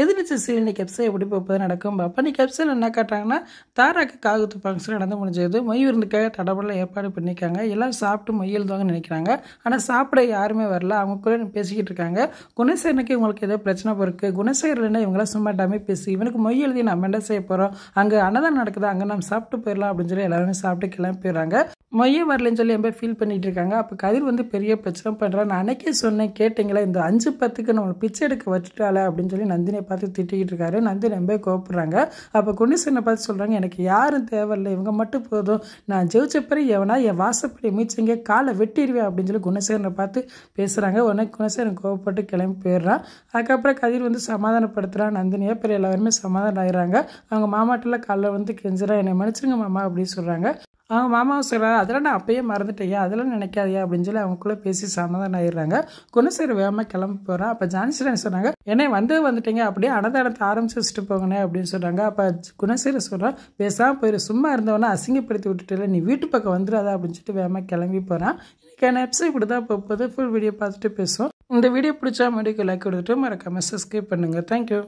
எதிர்நீச்சல் serial இன்னைக்கு episode எப்படி போகுது நடக்கும். அப்போ இன்னைக்கு எபிசோட் என்ன காட்டுறாங்கன்னா, தாராக்கு காகுத்து ஃபங்க்ஷன் நடந்து முடிஞ்சது. மொய் விருந்துக்காக தடபடலாம் ஏற்பாடு பண்ணியிருக்காங்க. எல்லாரும் சாப்பிட்டு மொய் எழுதுவாங்கன்னு நினைக்கிறாங்க. ஆனால் சாப்பிட யாருமே வரல. அவங்க கூட பேசிக்கிட்டு இருக்காங்க. குணசேகரனுக்கு இவங்களுக்கு ஏதோ பிரச்சனை போயிருக்கு. குணசேகர் என்ன இவங்களாம் சும்மா டாமே பேசி இவனுக்கு மொய் எழுதி நம்ம என்ன செய்ய போகிறோம், அங்கே அன்னதானம் நடக்குது, அங்கே நம்ம சாப்பிட்டு போயிடலாம் அப்படின்னு சொல்லி எல்லாருமே சாப்பிட்டு கிளம்பி போயிடுறாங்க. மொய்யே வரலன்னு சொல்லி என் ஃபீல் பண்ணிட்டு இருக்காங்க. அப்போ கதிர் பெரிய பிரச்சனை பண்ணுறான். நான் அன்னைக்கே சொன்னேன் கேட்டிங்களா, இந்த 5-10க்கு நம்மளை பிச்சை எடுக்க வச்சுட்டால அப்படின்னு சொல்லி நந்தினியை பார்த்து திட்டிக்கிட்டு இருக்காரு. நந்தினி ரொம்ப கோப்படுறாங்க. அப்போ குணசேகரனை பார்த்து சொல்கிறாங்க, எனக்கு யாரும் தேவையில்லை, இவங்க மட்டும் போதும், நான் ஜெயிச்சப்பறி எவனா என் வாசப்படி மீச்சிங்க காலை வெட்டிடுவேன் அப்படின்னு சொல்லி குணசேகரனை பார்த்து பேசுகிறாங்க. உடனே குணசேகரன் கோவப்பட்டு கிளம்பி போயிடுறான். அதுக்கப்புறம் கதிர் சமாதானப்படுத்துகிறான் நந்தினியை. பிறகு எல்லாருமே சமாதானம் ஆயிடுறாங்க. அவங்க மாமாட்டெல்லாம் காலைல கெஞ்சுறா, என்னை மன்னிச்சிருங்க மாமா அப்படின்னு சொல்கிறாங்க. அவங்க மாமாவும் சொல்கிறாரு, அதெல்லாம் நான் அப்பயே மறந்துட்டேயா, அதெல்லாம் நினைக்காதையா அப்படின்னு சொல்லி அவங்களுக்குள்ளே பேசி சமாதானம் ஆயிடுறாங்க. குணசேகர் வேகமாக கிளம்பி போகிறான். அப்போ ஜான்சிரன் சொன்னாங்க, என்னை வந்துட்டீங்க, அப்படியே அன்னதானத்தை ஆரம்பிச்சு வச்சுட்டு போங்கண்ணே அப்படின்னு சொல்கிறாங்க. அப்போ குணசேகர் சொல்கிறான், பேசாமல் போயிரு, சும்மா இருந்தவனா அசிங்கப்படுத்தி விட்டுட்டு நீ வீட்டு பக்கம் வந்துடாதா அப்படின்னு சொல்லிட்டு வேகமாக கிளம்பி போகிறான். இன்னைக்கான எபிசோட் இப்படி தான் போகுது. ஃபுல் வீடியோ பார்த்துட்டு பேசுவோம். இந்த வீடியோ பிடிச்சா மறுபடியும் லைக் கொடுத்துட்டு மறக்காமல் சப்ஸ்கிரைப் பண்ணுங்கள். தேங்க்யூ.